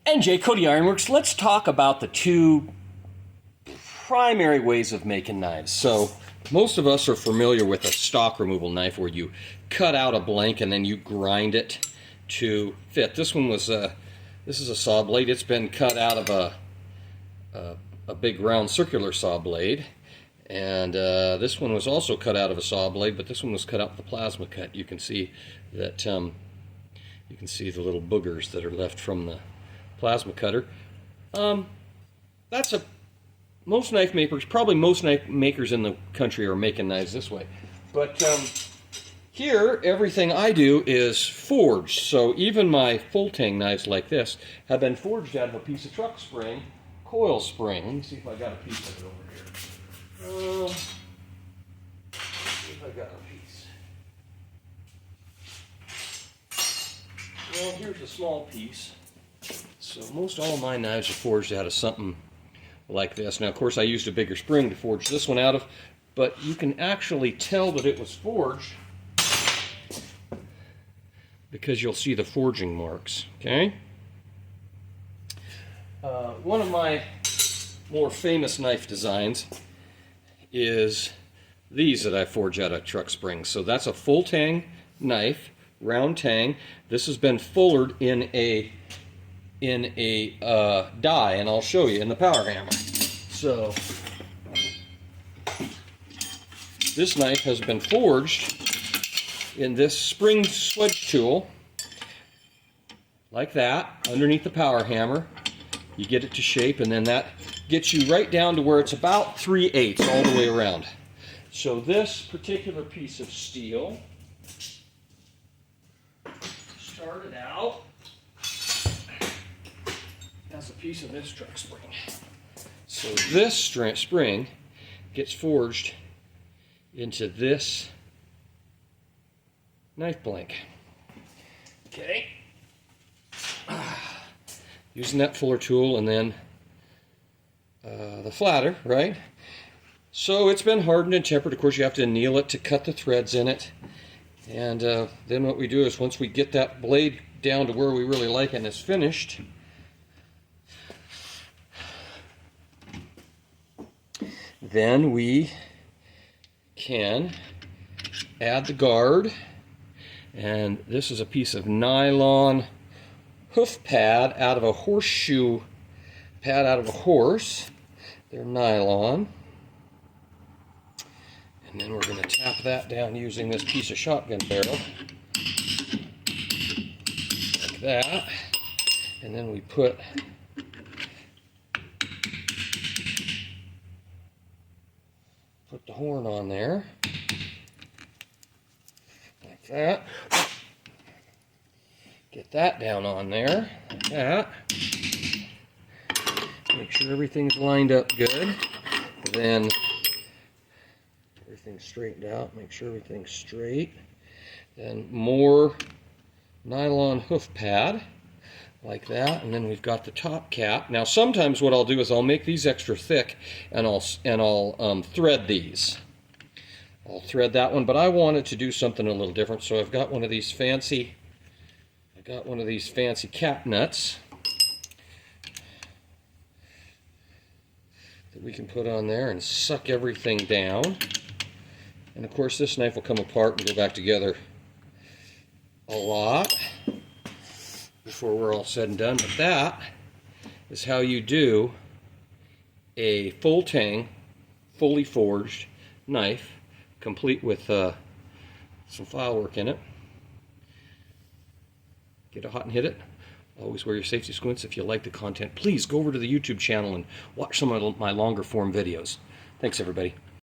NJ Cody Ironworks, let's talk about the two primary ways of making knives. So most of us are familiar with a stock removal knife where you cut out a blank and then you grind it to fit. This one was this is a saw blade. It's been cut out of a big round circular saw blade, and this one was also cut out of a saw blade, but this one was cut out with a plasma cut. You can see that you can see the little boogers that are left from the plasma cutter. That's most knife makers, probably most knife makers in the country are making knives this way. But here, everything I do is forged. So even my full tang knives like this have been forged out of a piece of truck spring, coil spring. Let me see if I got a piece of it over here. See if I got a piece. Well, here's a small piece. So most all of my knives are forged out of something like this. Now, of course, I used a bigger spring to forge this one out of, but you can actually tell that it was forged because you'll see the forging marks, okay? One of my more famous knife designs is these that I forge out of truck springs. So that's a full tang knife, round tang. This has been fullered in a die, and I'll show you in the power hammer. So this knife has been forged in this spring swedge tool like that underneath the power hammer. You get it to shape, and then that gets you right down to where it's about 3/8 all the way around. So this particular piece of steel started out as a piece of this truck spring. So this spring gets forged into this knife blank. Okay. Using that fuller tool and then the flatter, right? So it's been hardened and tempered. Of course, you have to anneal it to cut the threads in it. And then what we do is once we get that blade down to where we really like it and it's finished, then we can add the guard. And this is a piece of nylon hoof pad out of a horseshoe pad out of a horse. They're nylon. And then we're going to tap that down using this piece of shotgun barrel. Like that. And then we put the horn on there. Like that. Get that down on there, like that. Make sure everything's lined up good. Then everything's straightened out. Make sure everything's straight. Then more nylon hoof pad, like that. And then we've got the top cap. Now sometimes what I'll do is I'll make these extra thick, and I'll thread these. I'll thread that one, but I wanted to do something a little different, so I've got one of these fancy. Cap nuts that we can put on there and suck everything down. And of course this knife will come apart and go back together a lot before we're all said and done. But that is how you do a full tang, fully forged knife, complete with some file work in it. Get it hot and hit it. Always wear your safety squints. If you like the content, please go over to the YouTube channel and watch some of my longer form videos. Thanks, everybody.